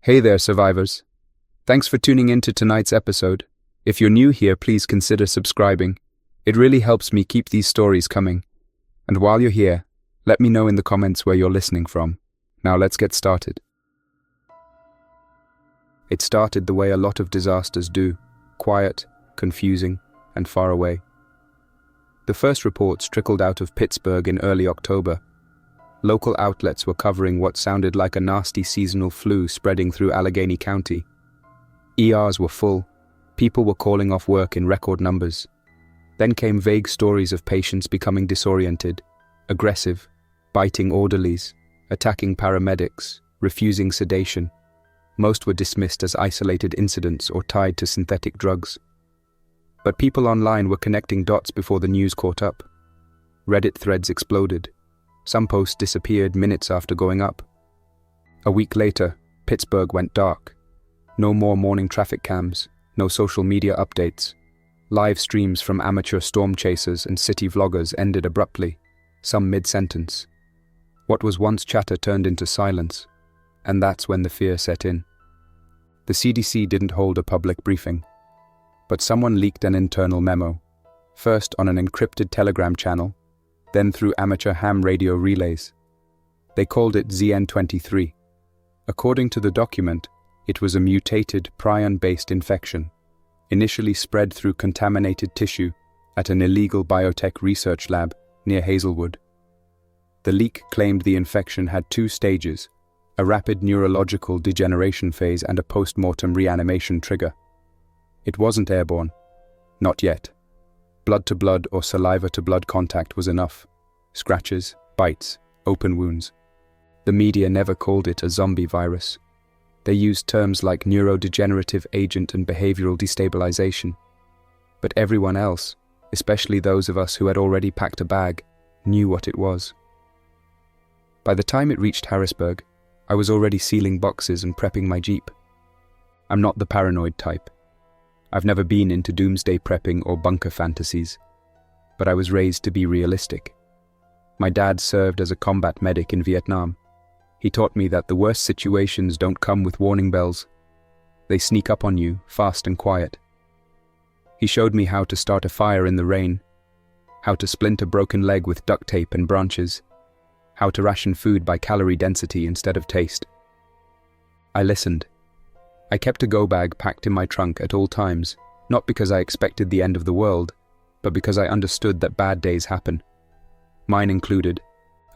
Hey there, survivors. Thanks for tuning in to tonight's episode. If you're new here, please consider subscribing. It really helps me keep these stories coming. And while you're here, let me know in the comments where you're listening from. Now let's get started. It started the way a lot of disasters do, quiet, confusing, and far away. The first reports trickled out of Pittsburgh in early October. Local outlets were covering what sounded like a nasty seasonal flu spreading through Allegheny County. ERs were full. People were calling off work in record numbers. Then came vague stories of patients becoming disoriented, aggressive, biting orderlies, attacking paramedics, refusing sedation. Most were dismissed as isolated incidents or tied to synthetic drugs. But people online were connecting dots before the news caught up. Reddit threads exploded. Some posts disappeared minutes after going up. A week later, Pittsburgh went dark. No more morning traffic cams, no social media updates. Live streams from amateur storm chasers and city vloggers ended abruptly, some mid-sentence. What was once chatter turned into silence, and that's when the fear set in. The CDC didn't hold a public briefing, but someone leaked an internal memo, first on an encrypted Telegram channel, then through amateur ham radio relays. They called it ZN23. According to the document, it was a mutated prion-based infection, initially spread through contaminated tissue at an illegal biotech research lab near Hazelwood. The leak claimed the infection had two stages, a rapid neurological degeneration phase and a post-mortem reanimation trigger. It wasn't airborne. Not yet. Blood-to-blood or saliva-to-blood contact was enough. Scratches, bites, open wounds. The media never called it a zombie virus. They used terms like neurodegenerative agent and behavioral destabilization. But everyone else, especially those of us who had already packed a bag, knew what it was. By the time it reached Harrisburg, I was already sealing boxes and prepping my Jeep. I'm not the paranoid type. I've never been into doomsday prepping or bunker fantasies, but I was raised to be realistic. My dad served as a combat medic in Vietnam. He taught me that the worst situations don't come with warning bells. They sneak up on you, fast and quiet. He showed me how to start a fire in the rain, how to splint a broken leg with duct tape and branches, how to ration food by calorie density instead of taste. I listened. I kept a go bag packed in my trunk at all times, not because I expected the end of the world, but because I understood that bad days happen. Mine included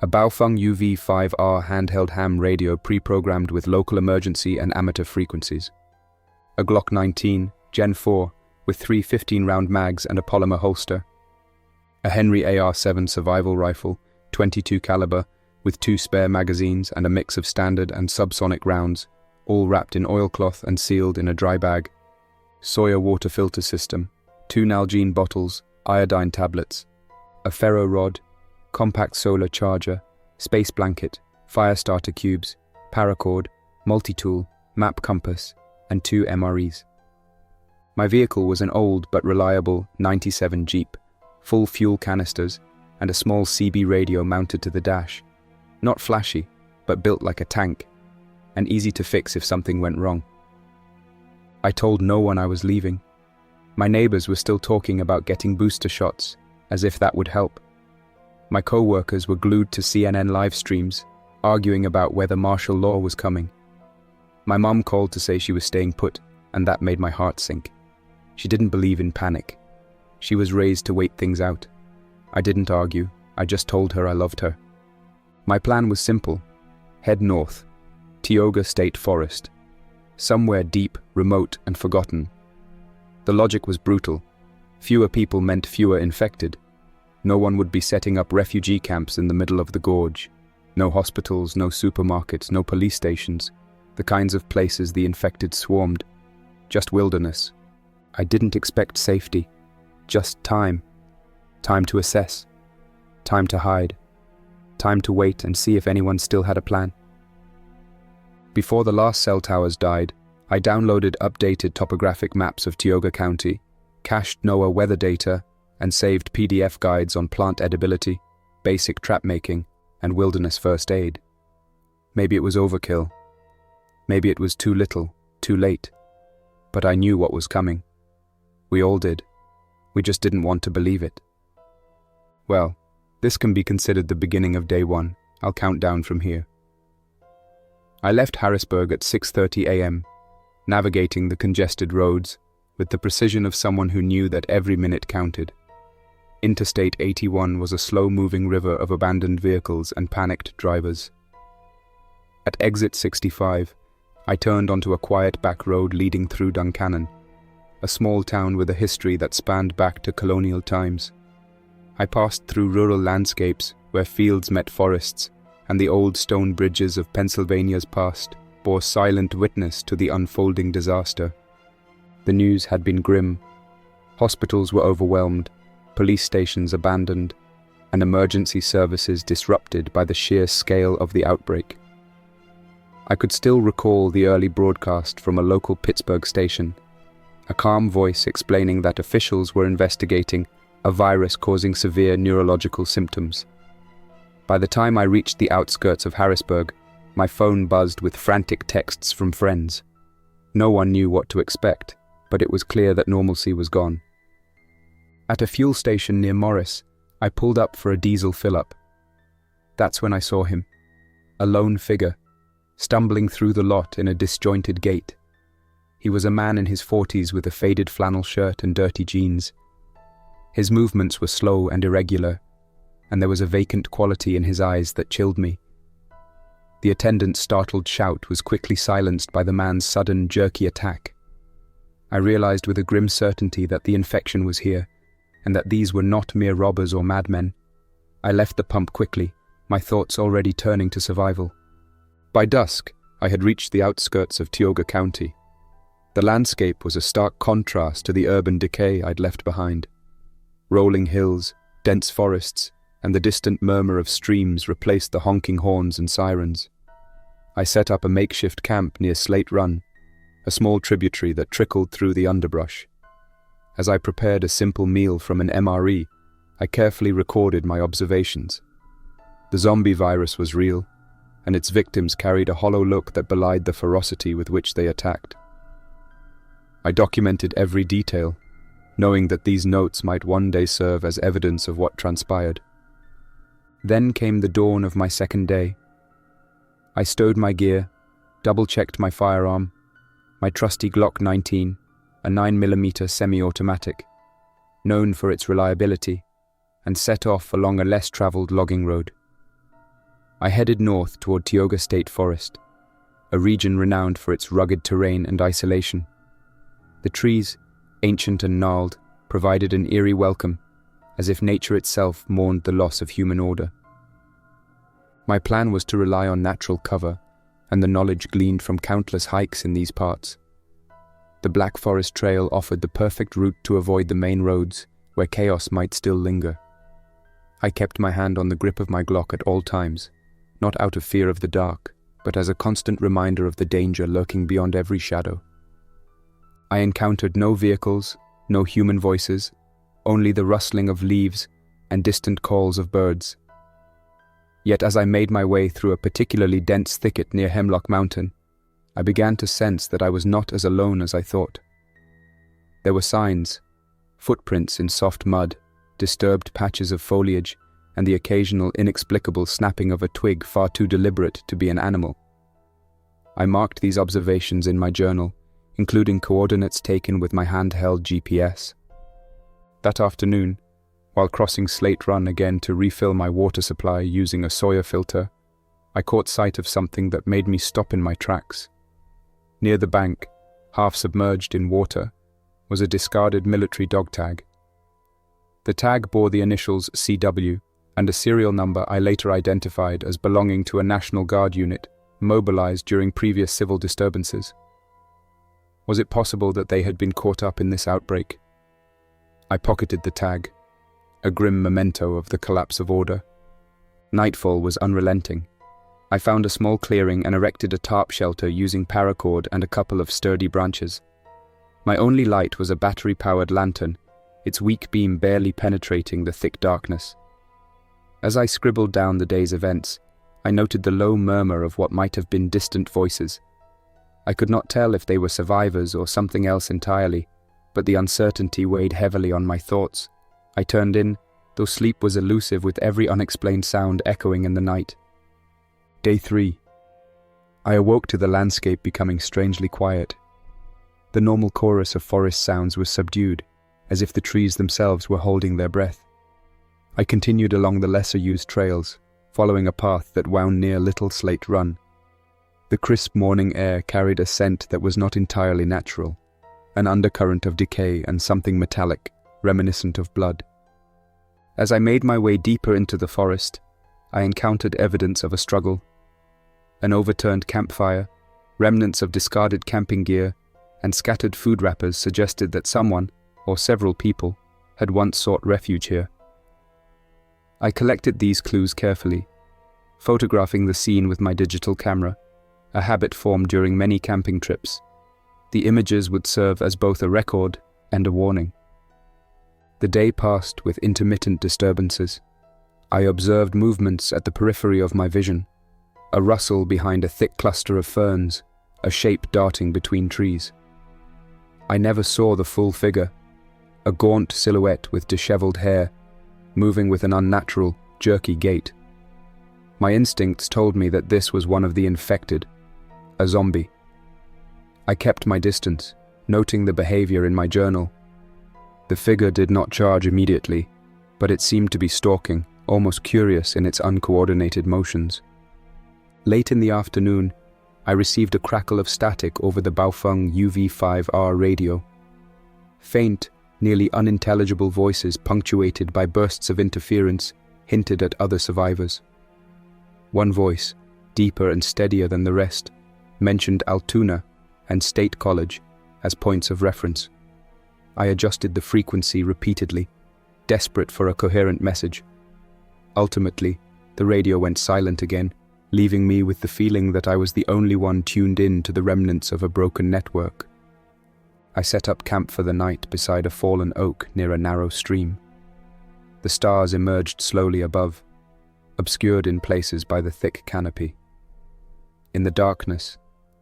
a Baofeng UV-5R handheld ham radio pre-programmed with local emergency and amateur frequencies, a Glock 19 Gen 4 with 3 15-round mags and a polymer holster, a Henry AR-7 survival rifle, 22 caliber, with 2 spare magazines and a mix of standard and subsonic rounds, all wrapped in oilcloth and sealed in a dry bag, Sawyer water filter system, 2 Nalgene bottles, iodine tablets, a ferro rod, compact solar charger, space blanket, fire starter cubes, paracord, multi-tool, map compass, and 2 MREs. My vehicle was an old but reliable 97 Jeep, full fuel canisters, and a small CB radio mounted to the dash. Not flashy, but built like a tank, and easy to fix if something went wrong. I told no one I was leaving. My neighbors were still talking about getting booster shots, as if that would help. My co-workers were glued to CNN live streams, arguing about whether martial law was coming. My mom called to say she was staying put, and that made my heart sink. She didn't believe in panic. She was raised to wait things out. I didn't argue, I just told her I loved her. My plan was simple. Head north, Tioga State Forest, somewhere deep, remote, and forgotten. The logic was brutal. Fewer people meant fewer infected. No one would be setting up refugee camps in the middle of the gorge. No hospitals, no supermarkets, no police stations, the kinds of places the infected swarmed. Just wilderness. I didn't expect safety. Just time. Time to assess. Time to hide. Time to wait and see if anyone still had a plan. Before the last cell towers died, I downloaded updated topographic maps of Tioga County, cached NOAA weather data, and saved PDF guides on plant edibility, basic trap making, and wilderness first aid. Maybe it was overkill. Maybe it was too little, too late. But I knew what was coming. We all did. We just didn't want to believe it. Well, this can be considered the beginning of day one. I'll count down from here. I left Harrisburg at 6:30 a.m., navigating the congested roads with the precision of someone who knew that every minute counted. Interstate 81 was a slow-moving river of abandoned vehicles and panicked drivers. At exit 65, I turned onto a quiet back road leading through Duncannon, a small town with a history that spanned back to colonial times. I passed through rural landscapes where fields met forests, and the old stone bridges of Pennsylvania's past bore silent witness to the unfolding disaster. The news had been grim. Hospitals were overwhelmed, police stations abandoned, and emergency services disrupted by the sheer scale of the outbreak. I could still recall the early broadcast from a local Pittsburgh station, a calm voice explaining that officials were investigating a virus causing severe neurological symptoms. By the time I reached the outskirts of Harrisburg, my phone buzzed with frantic texts from friends. No one knew what to expect, but it was clear that normalcy was gone. At a fuel station near Morris, I pulled up for a diesel fill-up. That's when I saw him, a lone figure, stumbling through the lot in a disjointed gait. He was a man in his 40s with a faded flannel shirt and dirty jeans. His movements were slow and irregular, and there was a vacant quality in his eyes that chilled me. The attendant's startled shout was quickly silenced by the man's sudden, jerky attack. I realized with a grim certainty that the infection was here, and that these were not mere robbers or madmen. I left the pump quickly, my thoughts already turning to survival. By dusk, I had reached the outskirts of Tioga County. The landscape was a stark contrast to the urban decay I'd left behind. Rolling hills, dense forests, and the distant murmur of streams replaced the honking horns and sirens. I set up a makeshift camp near Slate Run, a small tributary that trickled through the underbrush. As I prepared a simple meal from an MRE, I carefully recorded my observations. The zombie virus was real, and its victims carried a hollow look that belied the ferocity with which they attacked. I documented every detail, knowing that these notes might one day serve as evidence of what transpired. Then came the dawn of my second day. I stowed my gear, double-checked my firearm, my trusty Glock 19, a 9mm semi-automatic, known for its reliability, and set off along a less-traveled logging road. I headed north toward Tioga State Forest, a region renowned for its rugged terrain and isolation. The trees, ancient and gnarled, provided an eerie welcome, as if nature itself mourned the loss of human order. My plan was to rely on natural cover and the knowledge gleaned from countless hikes in these parts. The Black Forest Trail offered the perfect route to avoid the main roads, where chaos might still linger. I kept my hand on the grip of my Glock at all times, not out of fear of the dark, but as a constant reminder of the danger lurking beyond every shadow. I encountered no vehicles, no human voices, only the rustling of leaves and distant calls of birds. Yet as I made my way through a particularly dense thicket near Hemlock Mountain, I began to sense that I was not as alone as I thought. There were signs, footprints in soft mud, disturbed patches of foliage, and the occasional inexplicable snapping of a twig far too deliberate to be an animal. I marked these observations in my journal, including coordinates taken with my handheld GPS. That afternoon, while crossing Slate Run again to refill my water supply using a Sawyer filter, I caught sight of something that made me stop in my tracks. Near the bank, half submerged in water, was a discarded military dog tag. The tag bore the initials CW and a serial number I later identified as belonging to a National Guard unit mobilized during previous civil disturbances. Was it possible that they had been caught up in this outbreak? I pocketed the tag, a grim memento of the collapse of order. Nightfall was unrelenting. I found a small clearing and erected a tarp shelter using paracord and a couple of sturdy branches. My only light was a battery-powered lantern, its weak beam barely penetrating the thick darkness. As I scribbled down the day's events, I noted the low murmur of what might have been distant voices. I could not tell if they were survivors or something else entirely, but the uncertainty weighed heavily on my thoughts. I turned in, though sleep was elusive with every unexplained sound echoing in the night. Day 3. I awoke to the landscape becoming strangely quiet. The normal chorus of forest sounds was subdued, as if the trees themselves were holding their breath. I continued along the lesser-used trails, following a path that wound near Little Slate Run. The crisp morning air carried a scent that was not entirely natural, an undercurrent of decay and something metallic, reminiscent of blood. As I made my way deeper into the forest, I encountered evidence of a struggle. An overturned campfire, remnants of discarded camping gear, and scattered food wrappers suggested that someone, or several people, had once sought refuge here. I collected these clues carefully, photographing the scene with my digital camera, a habit formed during many camping trips. The images would serve as both a record and a warning. The day passed with intermittent disturbances. I observed movements at the periphery of my vision, a rustle behind a thick cluster of ferns, a shape darting between trees. I never saw the full figure, a gaunt silhouette with disheveled hair, moving with an unnatural, jerky gait. My instincts told me that this was one of the infected, a zombie. I kept my distance, noting the behavior in my journal. The figure did not charge immediately, but it seemed to be stalking, almost curious in its uncoordinated motions. Late in the afternoon, I received a crackle of static over the Baofeng UV5R radio. Faint, nearly unintelligible voices punctuated by bursts of interference hinted at other survivors. One voice, deeper and steadier than the rest, mentioned Altoona and State College as points of reference. I adjusted the frequency repeatedly, desperate for a coherent message. Ultimately, the radio went silent again, leaving me with the feeling that I was the only one tuned in to the remnants of a broken network. I set up camp for the night beside a fallen oak near a narrow stream. The stars emerged slowly above, obscured in places by the thick canopy. In the darkness,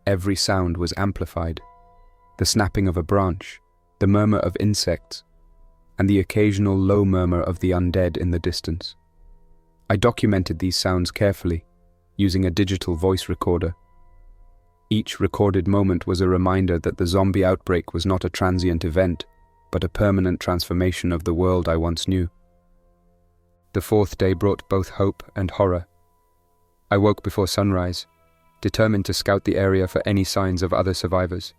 every sound was amplified: the snapping of a branch, the murmur of insects, and the occasional low murmur of the undead in the distance. I documented these sounds carefully, using a digital voice recorder. Each recorded moment was a reminder that the zombie outbreak was not a transient event, but a permanent transformation of the world I once knew. The 4th day brought both hope and horror. I woke before sunrise, determined to scout the area for any signs of other survivors.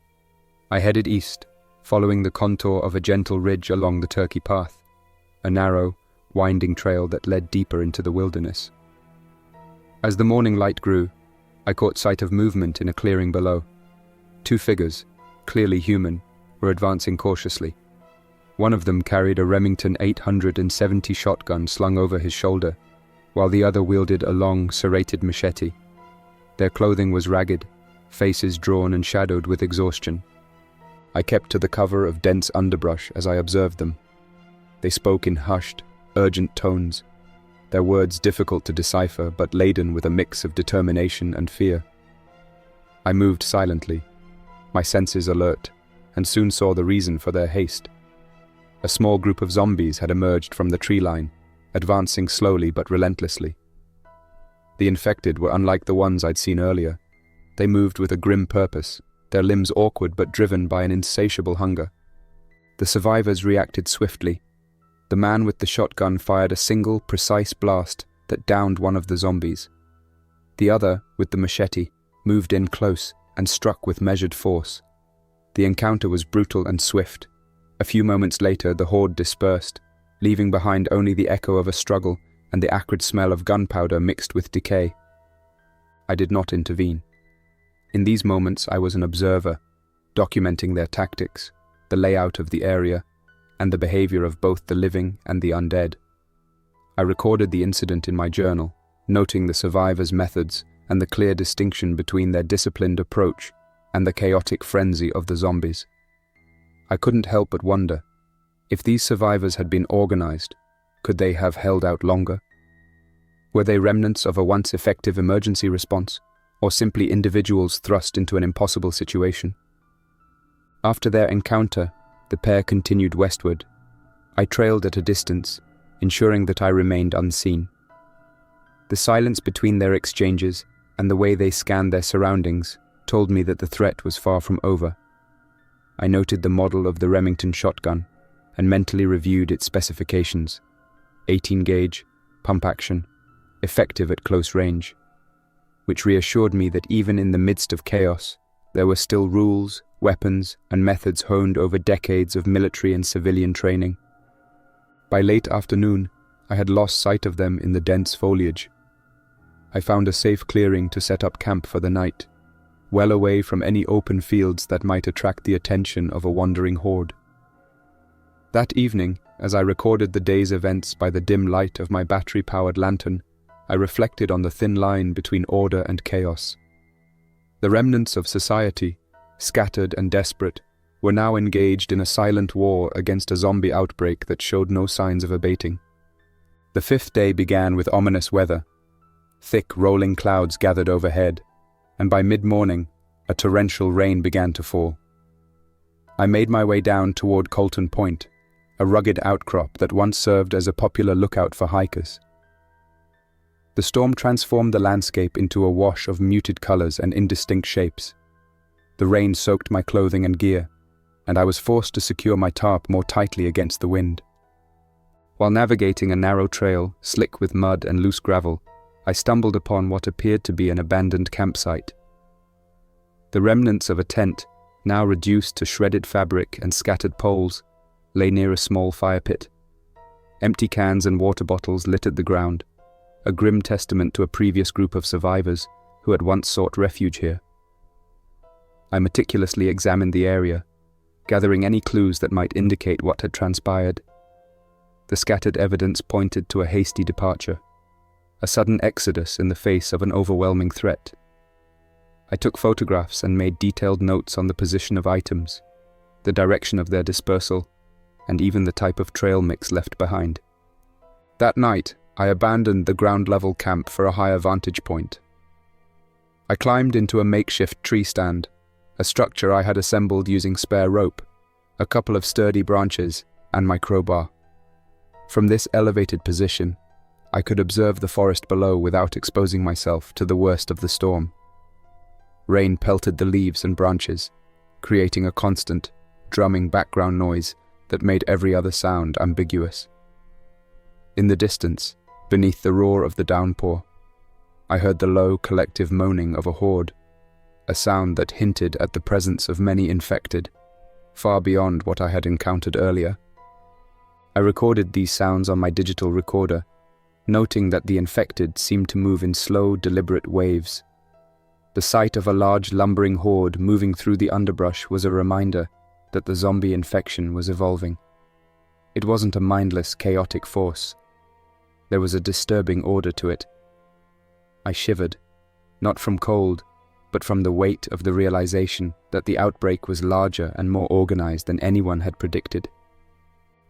I headed east, following the contour of a gentle ridge along the Turkey Path, a narrow, winding trail that led deeper into the wilderness. As the morning light grew, I caught sight of movement in a clearing below. 2 figures, clearly human, were advancing cautiously. One of them carried a Remington 870 shotgun slung over his shoulder, while the other wielded a long, serrated machete. Their clothing was ragged, faces drawn and shadowed with exhaustion. I kept to the cover of dense underbrush as I observed them. They spoke in hushed, urgent tones, their words difficult to decipher but laden with a mix of determination and fear. I moved silently, my senses alert, and soon saw the reason for their haste. A small group of zombies had emerged from the tree line, advancing slowly but relentlessly. The infected were unlike the ones I'd seen earlier. They moved with a grim purpose, their limbs awkward but driven by an insatiable hunger. The survivors reacted swiftly. The man with the shotgun fired a single, precise blast that downed one of the zombies. The other, with the machete, moved in close and struck with measured force. The encounter was brutal and swift. A few moments later, the horde dispersed, leaving behind only the echo of a struggle and the acrid smell of gunpowder mixed with decay. I did not intervene. In these moments, I was an observer, documenting their tactics, the layout of the area, and the behavior of both the living and the undead. I recorded the incident in my journal, noting the survivors' methods and the clear distinction between their disciplined approach and the chaotic frenzy of the zombies. I couldn't help but wonder, if these survivors had been organized, could they have held out longer? Were they remnants of a once effective emergency response, or simply individuals thrust into an impossible situation. After their encounter, the pair continued westward. I trailed at a distance, ensuring that I remained unseen. The silence between their exchanges and the way they scanned their surroundings told me that the threat was far from over. I noted the model of the Remington shotgun and mentally reviewed its specifications: 18 gauge, pump action, effective at close range, which reassured me that even in the midst of chaos, there were still rules, weapons, and methods honed over decades of military and civilian training. By late afternoon, I had lost sight of them in the dense foliage. I found a safe clearing to set up camp for the night, well away from any open fields that might attract the attention of a wandering horde. That evening, as I recorded the day's events by the dim light of my battery-powered lantern, I reflected on the thin line between order and chaos. The remnants of society, scattered and desperate, were now engaged in a silent war against a zombie outbreak that showed no signs of abating. The fifth day began with ominous weather. Thick, rolling clouds gathered overhead, and by mid-morning, a torrential rain began to fall. I made my way down toward Colton Point, a rugged outcrop that once served as a popular lookout for hikers. The storm transformed the landscape into a wash of muted colors and indistinct shapes. The rain soaked my clothing and gear, and I was forced to secure my tarp more tightly against the wind. While navigating a narrow trail, slick with mud and loose gravel, I stumbled upon what appeared to be an abandoned campsite. The remnants of a tent, now reduced to shredded fabric and scattered poles, lay near a small fire pit. Empty cans and water bottles littered the ground, a grim testament to a previous group of survivors who had once sought refuge here. I meticulously examined the area, gathering any clues that might indicate what had transpired. The scattered evidence pointed to a hasty departure, a sudden exodus in the face of an overwhelming threat. I took photographs and made detailed notes on the position of items, the direction of their dispersal, and even the type of trail mix left behind. That night, I abandoned the ground-level camp for a higher vantage point. I climbed into a makeshift tree stand, a structure I had assembled using spare rope, a couple of sturdy branches, and my crowbar. From this elevated position, I could observe the forest below without exposing myself to the worst of the storm. Rain pelted the leaves and branches, creating a constant, drumming background noise that made every other sound ambiguous. In the distance, beneath the roar of the downpour, I heard the low, collective moaning of a horde, a sound that hinted at the presence of many infected, far beyond what I had encountered earlier. I recorded these sounds on my digital recorder, noting that the infected seemed to move in slow, deliberate waves. The sight of a large, lumbering horde moving through the underbrush was a reminder that the zombie infection was evolving. It wasn't a mindless, chaotic force. There was a disturbing order to it. I shivered, not from cold, but from the weight of the realization that the outbreak was larger and more organized than anyone had predicted.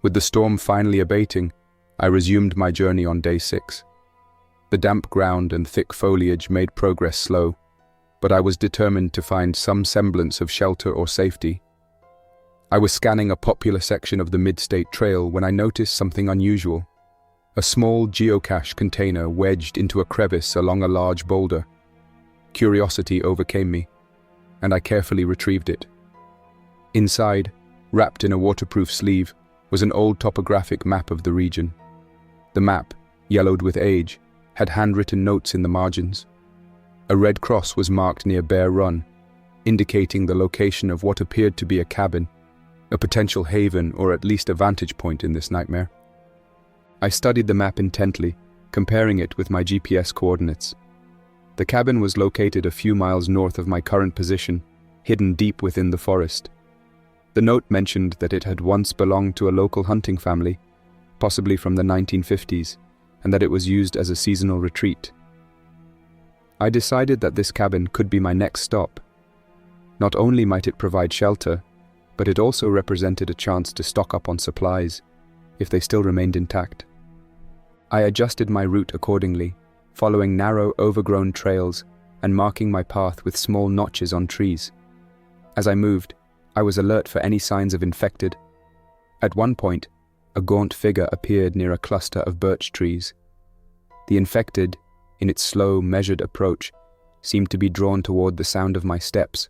With the storm finally abating, I resumed my journey on day 6. The damp ground and thick foliage made progress slow, but I was determined to find some semblance of shelter or safety. I was scanning a popular section of the Mid-State Trail when I noticed something unusual. A small geocache container wedged into a crevice along a large boulder. Curiosity overcame me, and I carefully retrieved it. Inside, wrapped in a waterproof sleeve, was an old topographic map of the region. The map, yellowed with age, had handwritten notes in the margins. A red cross was marked near Bear Run, indicating the location of what appeared to be a cabin, a potential haven or at least a vantage point in this nightmare. I studied the map intently, comparing it with my GPS coordinates. The cabin was located a few miles north of my current position, hidden deep within the forest. The note mentioned that it had once belonged to a local hunting family, possibly from the 1950s, and that it was used as a seasonal retreat. I decided that this cabin could be my next stop. Not only might it provide shelter, but it also represented a chance to stock up on supplies, if they still remained intact. I adjusted my route accordingly, following narrow, overgrown trails and marking my path with small notches on trees. As I moved, I was alert for any signs of infected. At one point, a gaunt figure appeared near a cluster of birch trees. The infected, in its slow, measured approach, seemed to be drawn toward the sound of my steps.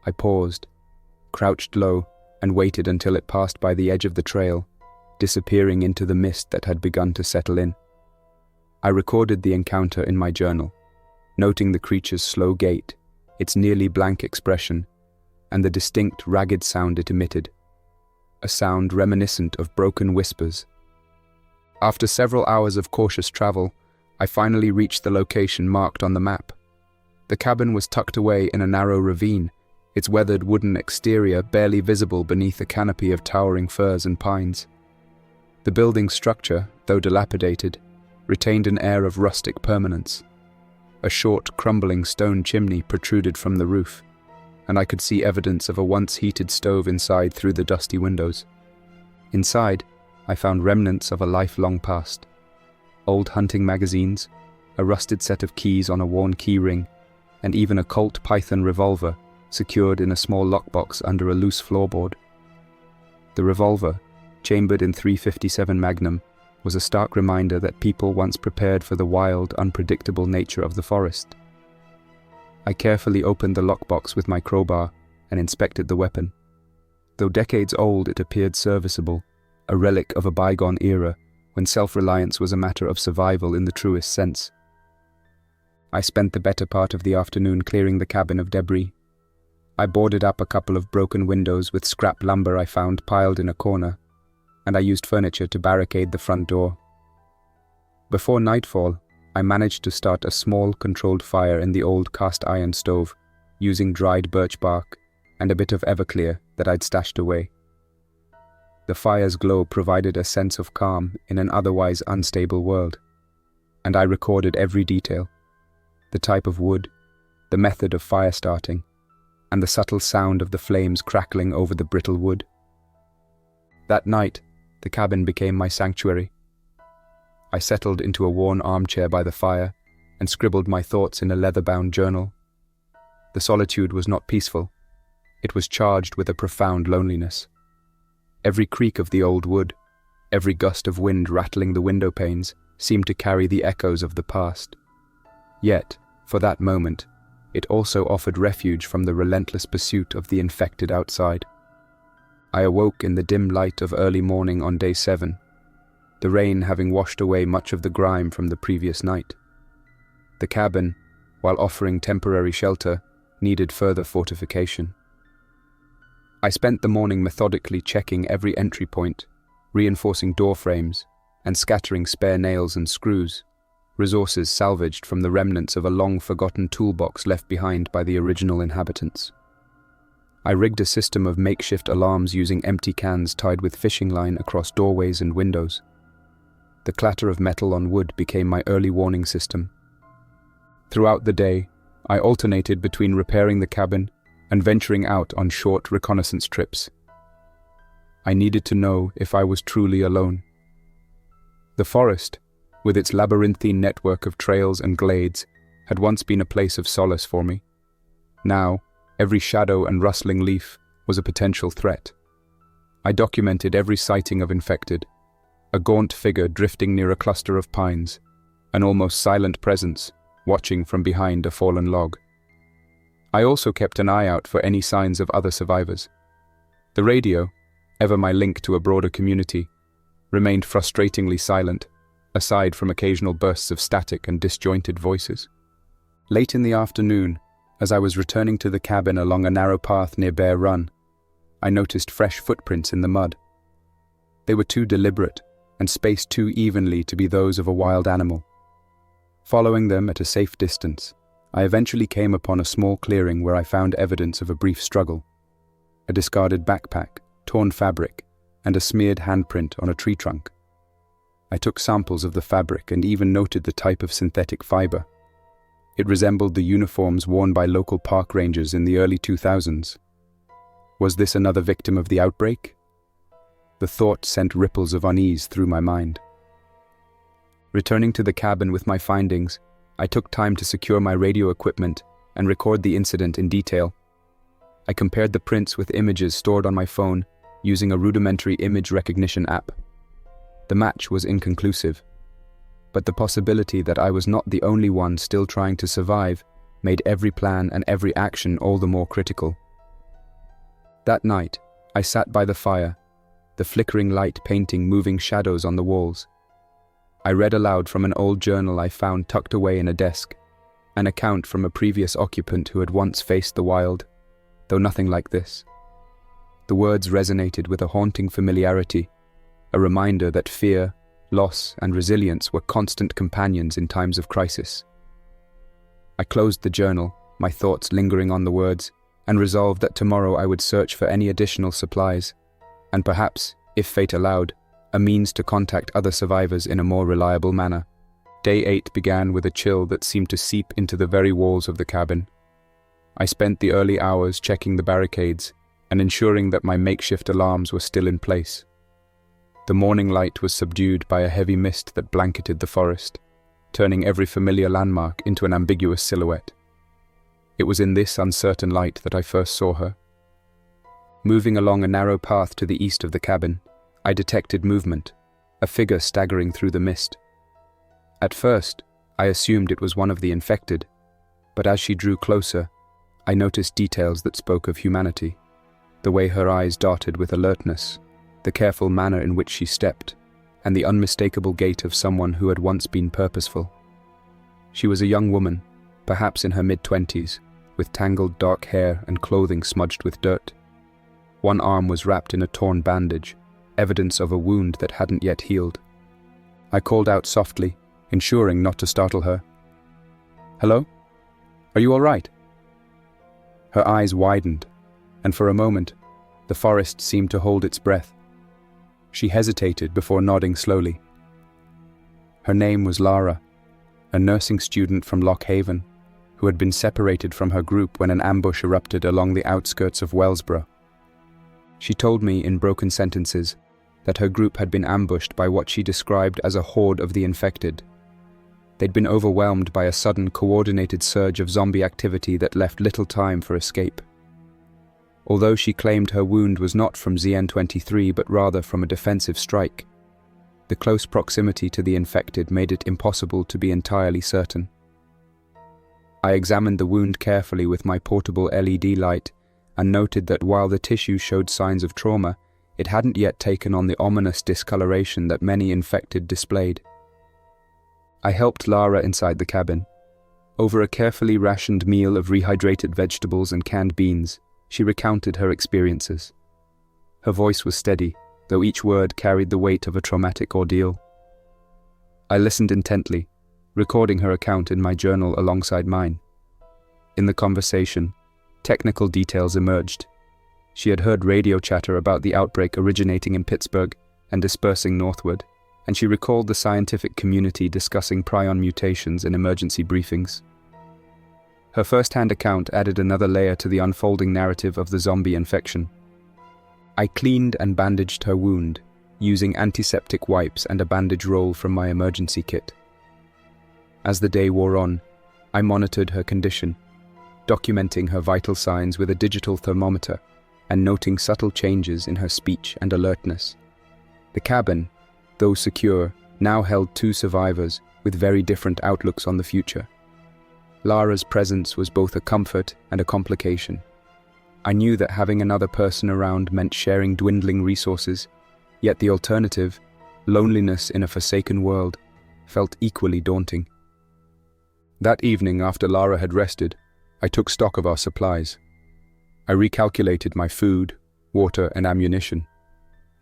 I paused, crouched low, and waited until it passed by the edge of the trail, disappearing into the mist that had begun to settle in. I recorded the encounter in my journal, noting the creature's slow gait, its nearly blank expression, and the distinct, ragged sound it emitted, a sound reminiscent of broken whispers. After several hours of cautious travel, I finally reached the location marked on the map. The cabin was tucked away in a narrow ravine, its weathered wooden exterior barely visible beneath a canopy of towering firs and pines. The building's structure, though dilapidated, retained an air of rustic permanence. A short, crumbling stone chimney protruded from the roof, and I could see evidence of a once heated stove inside through the dusty windows. Inside, I found remnants of a life-long past. Old hunting magazines, a rusted set of keys on a worn key ring, and even a Colt Python revolver secured in a small lockbox under a loose floorboard. The revolver, chambered in .357 Magnum, was a stark reminder that people once prepared for the wild, unpredictable nature of the forest. I carefully opened the lockbox with my crowbar and inspected the weapon. Though decades old, it appeared serviceable, a relic of a bygone era when self-reliance was a matter of survival in the truest sense. I spent the better part of the afternoon clearing the cabin of debris. I boarded up a couple of broken windows with scrap lumber I found piled in a corner, and I used furniture to barricade the front door. Before nightfall, I managed to start a small, controlled fire in the old cast-iron stove, using dried birch bark and a bit of Everclear that I'd stashed away. The fire's glow provided a sense of calm in an otherwise unstable world, and I recorded every detail: the type of wood, the method of fire starting, and the subtle sound of the flames crackling over the brittle wood. That night, the cabin became my sanctuary. I settled into a worn armchair by the fire and scribbled my thoughts in a leather-bound journal. The solitude was not peaceful. It was charged with a profound loneliness. Every creak of the old wood, every gust of wind rattling the window panes, seemed to carry the echoes of the past. Yet, for that moment, it also offered refuge from the relentless pursuit of the infected outside. I awoke in the dim light of early morning on day 7, the rain having washed away much of the grime from the previous night. The cabin, while offering temporary shelter, needed further fortification. I spent the morning methodically checking every entry point, reinforcing door frames, and scattering spare nails and screws, resources salvaged from the remnants of a long-forgotten toolbox left behind by the original inhabitants. I rigged a system of makeshift alarms using empty cans tied with fishing line across doorways and windows. The clatter of metal on wood became my early warning system. Throughout the day, I alternated between repairing the cabin and venturing out on short reconnaissance trips. I needed to know if I was truly alone. The forest, with its labyrinthine network of trails and glades, had once been a place of solace for me. Now, every shadow and rustling leaf was a potential threat. I documented every sighting of infected, a gaunt figure drifting near a cluster of pines, an almost silent presence watching from behind a fallen log. I also kept an eye out for any signs of other survivors. The radio, ever my link to a broader community, remained frustratingly silent, aside from occasional bursts of static and disjointed voices. Late in the afternoon, as I was returning to the cabin along a narrow path near Bear Run, I noticed fresh footprints in the mud. They were too deliberate and spaced too evenly to be those of a wild animal. Following them at a safe distance, I eventually came upon a small clearing where I found evidence of a brief struggle: a discarded backpack, torn fabric, and a smeared handprint on a tree trunk. I took samples of the fabric and even noted the type of synthetic fiber. It resembled the uniforms worn by local park rangers in the early 2000s. Was this another victim of the outbreak? The thought sent ripples of unease through my mind. Returning to the cabin with my findings, I took time to secure my radio equipment and record the incident in detail. I compared the prints with images stored on my phone using a rudimentary image recognition app. The match was inconclusive, but the possibility that I was not the only one still trying to survive made every plan and every action all the more critical. That night, I sat by the fire, the flickering light painting moving shadows on the walls. I read aloud from an old journal I found tucked away in a desk, an account from a previous occupant who had once faced the wild, though nothing like this. The words resonated with a haunting familiarity, a reminder that fear, loss, and resilience were constant companions in times of crisis. I closed the journal, my thoughts lingering on the words, and resolved that tomorrow I would search for any additional supplies, and perhaps, if fate allowed, a means to contact other survivors in a more reliable manner. Day 8 began with a chill that seemed to seep into the very walls of the cabin. I spent the early hours checking the barricades and ensuring that my makeshift alarms were still in place. The morning light was subdued by a heavy mist that blanketed the forest, turning every familiar landmark into an ambiguous silhouette. It was in this uncertain light that I first saw her. Moving along a narrow path to the east of the cabin, I detected movement, a figure staggering through the mist. At first, I assumed it was one of the infected, but as she drew closer, I noticed details that spoke of humanity. The way her eyes darted with alertness, the careful manner in which she stepped, and the unmistakable gait of someone who had once been purposeful. She was a young woman, perhaps in her mid-20s, with tangled dark hair and clothing smudged with dirt. One arm was wrapped in a torn bandage, evidence of a wound that hadn't yet healed. I called out softly, ensuring not to startle her. "Hello? Are you all right?" Her eyes widened, and for a moment, the forest seemed to hold its breath. She hesitated before nodding slowly. Her name was Lara, a nursing student from Loch Haven, who had been separated from her group when an ambush erupted along the outskirts of Wellsborough. She told me in broken sentences that her group had been ambushed by what she described as a horde of the infected. They'd been overwhelmed by a sudden coordinated surge of zombie activity that left little time for escape. Although she claimed her wound was not from ZN-23 but rather from a defensive strike, the close proximity to the infected made it impossible to be entirely certain. I examined the wound carefully with my portable LED light and noted that while the tissue showed signs of trauma, it hadn't yet taken on the ominous discoloration that many infected displayed. I helped Lara inside the cabin. Over a carefully rationed meal of rehydrated vegetables and canned beans, she recounted her experiences. Her voice was steady, though each word carried the weight of a traumatic ordeal. I listened intently, recording her account in my journal alongside mine. In the conversation, technical details emerged. She had heard radio chatter about the outbreak originating in Pittsburgh and dispersing northward, and she recalled the scientific community discussing prion mutations in emergency briefings. Her first-hand account added another layer to the unfolding narrative of the zombie infection. I cleaned and bandaged her wound, using antiseptic wipes and a bandage roll from my emergency kit. As the day wore on, I monitored her condition, documenting her vital signs with a digital thermometer and noting subtle changes in her speech and alertness. The cabin, though secure, now held 2 survivors with very different outlooks on the future. Lara's presence was both a comfort and a complication. I knew that having another person around meant sharing dwindling resources, yet the alternative, loneliness in a forsaken world, felt equally daunting. That evening, after Lara had rested, I took stock of our supplies. I recalculated my food, water, and ammunition.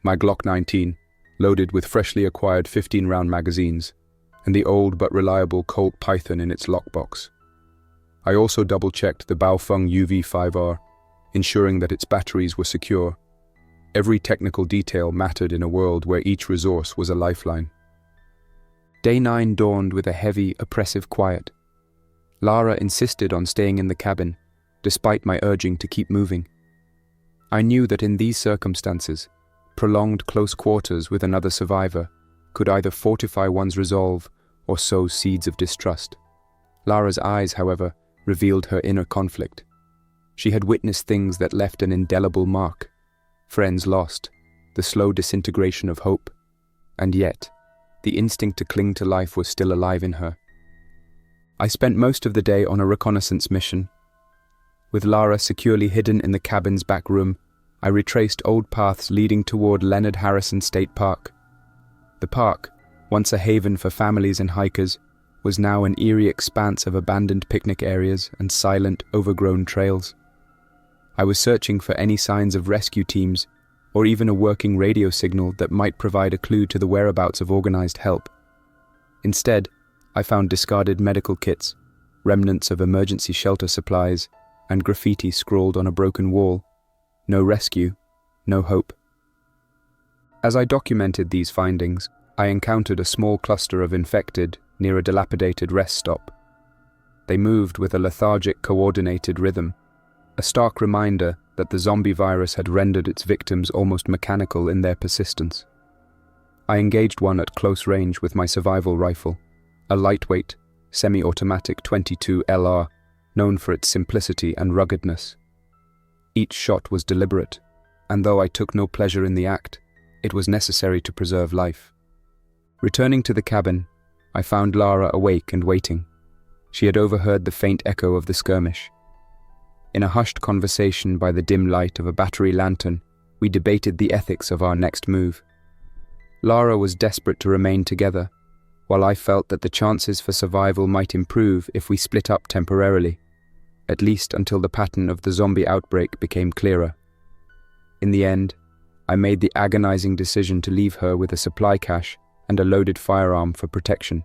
My Glock 19, loaded with freshly acquired 15-round magazines, and the old but reliable Colt Python in its lockbox. I also double-checked the Baofeng UV-5R, ensuring that its batteries were secure. Every technical detail mattered in a world where each resource was a lifeline. Day 9 dawned with a heavy, oppressive quiet. Lara insisted on staying in the cabin, despite my urging to keep moving. I knew that in these circumstances, prolonged close quarters with another survivor could either fortify one's resolve or sow seeds of distrust. Lara's eyes, however, revealed her inner conflict. She had witnessed things that left an indelible mark. Friends lost, the slow disintegration of hope, and yet, the instinct to cling to life was still alive in her. I spent most of the day on a reconnaissance mission. With Lara securely hidden in the cabin's back room, I retraced old paths leading toward Leonard Harrison State Park. The park, once a haven for families and hikers, was now an eerie expanse of abandoned picnic areas and silent, overgrown trails. I was searching for any signs of rescue teams, or even a working radio signal that might provide a clue to the whereabouts of organized help. Instead, I found discarded medical kits, remnants of emergency shelter supplies, and graffiti scrawled on a broken wall. No rescue, no hope. As I documented these findings, I encountered a small cluster of infected near a dilapidated rest stop. They moved with a lethargic, coordinated rhythm, a stark reminder that the zombie virus had rendered its victims almost mechanical in their persistence. I engaged one at close range with my survival rifle, a lightweight, semi-automatic .22 LR, known for its simplicity and ruggedness. Each shot was deliberate, and though I took no pleasure in the act, it was necessary to preserve life. Returning to the cabin, I found Lara awake and waiting. She had overheard the faint echo of the skirmish. In a hushed conversation by the dim light of a battery lantern, we debated the ethics of our next move. Lara was desperate to remain together, while I felt that the chances for survival might improve if we split up temporarily, at least until the pattern of the zombie outbreak became clearer. In the end, I made the agonizing decision to leave her with a supply cache and a loaded firearm for protection.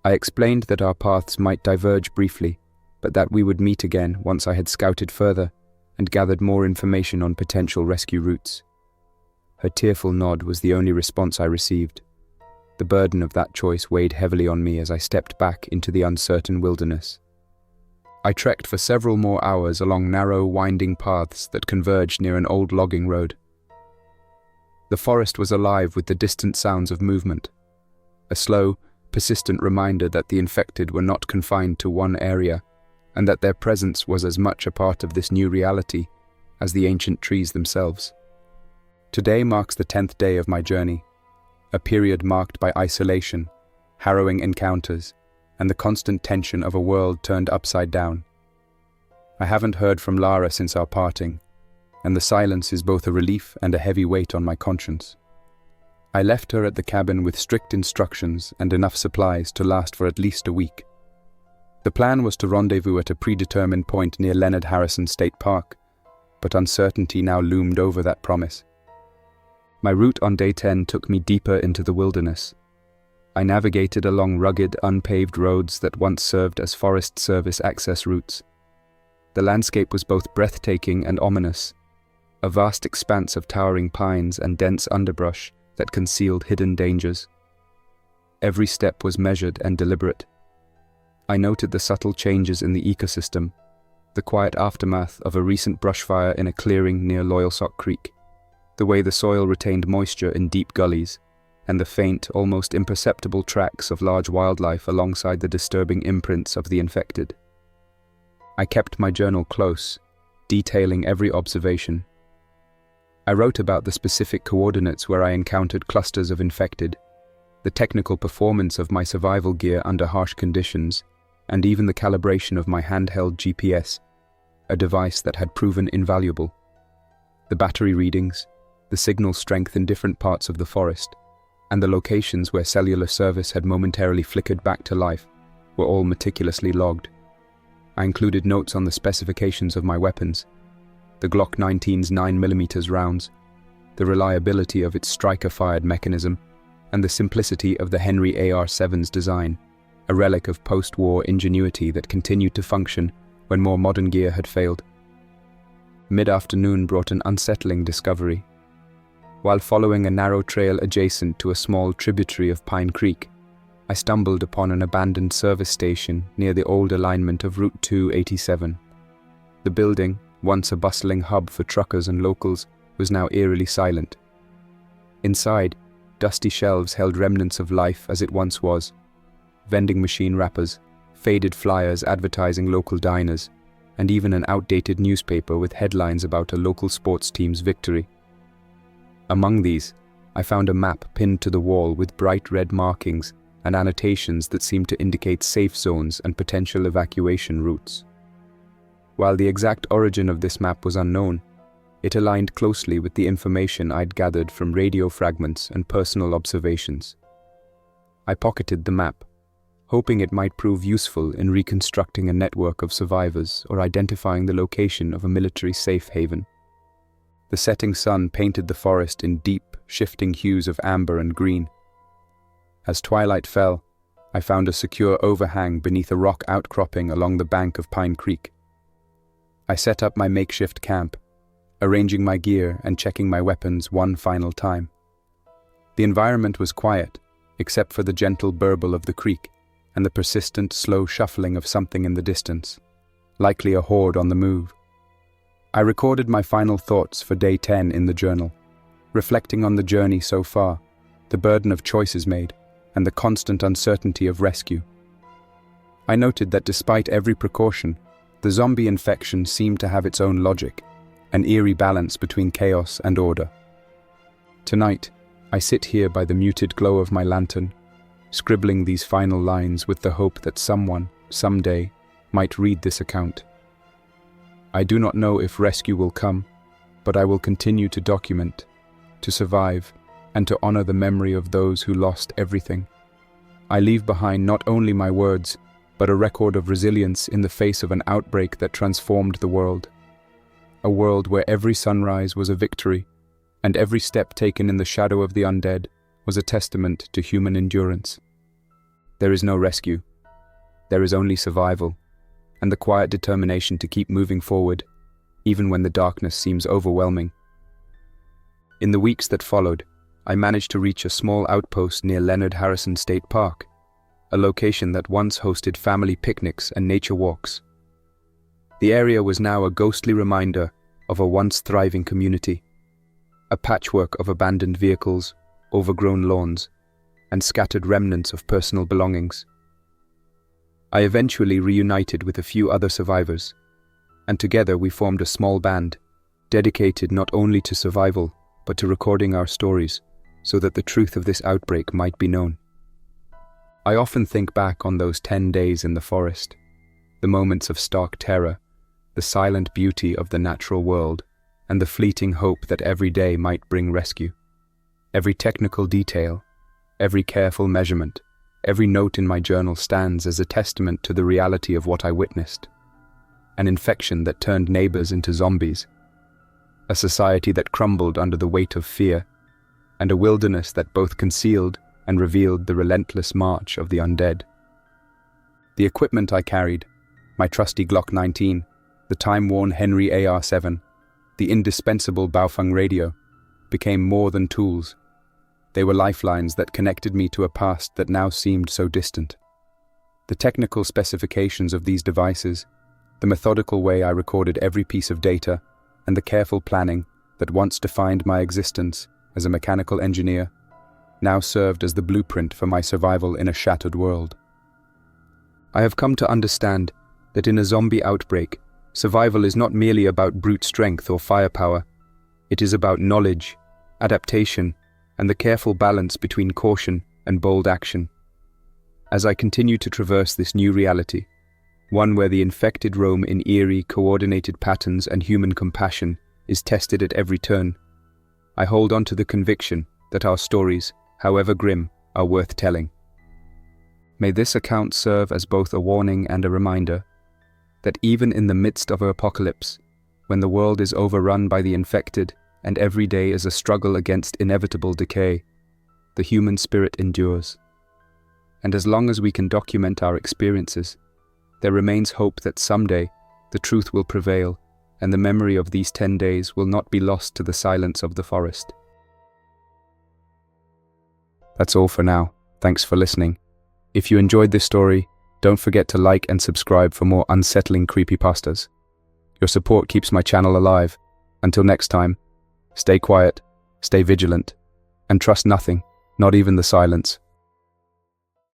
I explained that our paths might diverge briefly, but that we would meet again once I had scouted further and gathered more information on potential rescue routes. Her tearful nod was the only response I received. The burden of that choice weighed heavily on me as I stepped back into the uncertain wilderness. I trekked for several more hours along narrow, winding paths that converged near an old logging road. The forest was alive with the distant sounds of movement, a slow, persistent reminder that the infected were not confined to one area, and that their presence was as much a part of this new reality as the ancient trees themselves. Today marks the 10th day of my journey, a period marked by isolation, harrowing encounters, and the constant tension of a world turned upside down. I haven't heard from Lara since our parting, and the silence is both a relief and a heavy weight on my conscience. I left her at the cabin with strict instructions and enough supplies to last for at least a week. The plan was to rendezvous at a predetermined point near Leonard Harrison State Park, but uncertainty now loomed over that promise. My route on day 10 took me deeper into the wilderness. I navigated along rugged, unpaved roads that once served as Forest Service access routes. The landscape was both breathtaking and ominous, a vast expanse of towering pines and dense underbrush that concealed hidden dangers. Every step was measured and deliberate. I noted the subtle changes in the ecosystem, the quiet aftermath of a recent brushfire in a clearing near Loyalsock Creek, the way the soil retained moisture in deep gullies, and the faint, almost imperceptible tracks of large wildlife alongside the disturbing imprints of the infected. I kept my journal close, detailing every observation. I wrote about the specific coordinates where I encountered clusters of infected, the technical performance of my survival gear under harsh conditions, and even the calibration of my handheld GPS, a device that had proven invaluable. The battery readings, the signal strength in different parts of the forest, and the locations where cellular service had momentarily flickered back to life were all meticulously logged. I included notes on the specifications of my weapons, the Glock 19's 9mm rounds, the reliability of its striker-fired mechanism, and the simplicity of the Henry AR-7's design, a relic of post-war ingenuity that continued to function when more modern gear had failed. Mid-afternoon brought an unsettling discovery. While following a narrow trail adjacent to a small tributary of Pine Creek, I stumbled upon an abandoned service station near the old alignment of Route 287. The building, once a bustling hub for truckers and locals, was now eerily silent. Inside, dusty shelves held remnants of life as it once was: vending machine wrappers, faded flyers advertising local diners, and even an outdated newspaper with headlines about a local sports team's victory. Among these, I found a map pinned to the wall with bright red markings and annotations that seemed to indicate safe zones and potential evacuation routes. While the exact origin of this map was unknown, it aligned closely with the information I'd gathered from radio fragments and personal observations. I pocketed the map, hoping it might prove useful in reconstructing a network of survivors or identifying the location of a military safe haven. The setting sun painted the forest in deep, shifting hues of amber and green. As twilight fell, I found a secure overhang beneath a rock outcropping along the bank of Pine Creek. I set up my makeshift camp, arranging my gear and checking my weapons one final time. The environment was quiet, except for the gentle burble of the creek and the persistent, slow shuffling of something in the distance, likely a horde on the move. I recorded my final thoughts for day 10 in the journal, reflecting on the journey so far, the burden of choices made, and the constant uncertainty of rescue. I noted that despite every precaution, the zombie infection seemed to have its own logic, an eerie balance between chaos and order. Tonight, I sit here by the muted glow of my lantern, scribbling these final lines with the hope that someone, someday, might read this account. I do not know if rescue will come, but I will continue to document, to survive, and to honor the memory of those who lost everything. I leave behind not only my words, but a record of resilience in the face of an outbreak that transformed the world. A world where every sunrise was a victory, and every step taken in the shadow of the undead was a testament to human endurance. There is no rescue. There is only survival, and the quiet determination to keep moving forward, even when the darkness seems overwhelming. In the weeks that followed, I managed to reach a small outpost near Leonard Harrison State Park, a location that once hosted family picnics and nature walks. The area was now a ghostly reminder of a once thriving community, a patchwork of abandoned vehicles, overgrown lawns, and scattered remnants of personal belongings. I eventually reunited with a few other survivors, and together we formed a small band, dedicated not only to survival, but to recording our stories, so that the truth of this outbreak might be known. I often think back on those 10 days in the forest, the moments of stark terror, the silent beauty of the natural world, and the fleeting hope that every day might bring rescue. Every technical detail, every careful measurement, every note in my journal stands as a testament to the reality of what I witnessed. An infection that turned neighbors into zombies, a society that crumbled under the weight of fear, and a wilderness that both concealed and revealed the relentless march of the undead. The equipment I carried, my trusty Glock 19, the time-worn Henry AR-7, the indispensable Baofeng radio, became more than tools. They were lifelines that connected me to a past that now seemed so distant. The technical specifications of these devices, the methodical way I recorded every piece of data, and the careful planning that once defined my existence as a mechanical engineer, now served as the blueprint for my survival in a shattered world. I have come to understand that in a zombie outbreak, survival is not merely about brute strength or firepower. It is about knowledge, adaptation, and the careful balance between caution and bold action. As I continue to traverse this new reality, one where the infected roam in eerie, coordinated patterns and human compassion is tested at every turn, I hold on to the conviction that our stories, however grim, are worth telling. May this account serve as both a warning and a reminder that even in the midst of an apocalypse, when the world is overrun by the infected and every day is a struggle against inevitable decay, the human spirit endures. And as long as we can document our experiences, there remains hope that someday the truth will prevail and the memory of these 10 days will not be lost to the silence of the forest. That's all for now. Thanks for listening. If you enjoyed this story, don't forget to like and subscribe for more unsettling creepypastas. Your support keeps my channel alive. Until next time, stay quiet, stay vigilant, and trust nothing, not even the silence.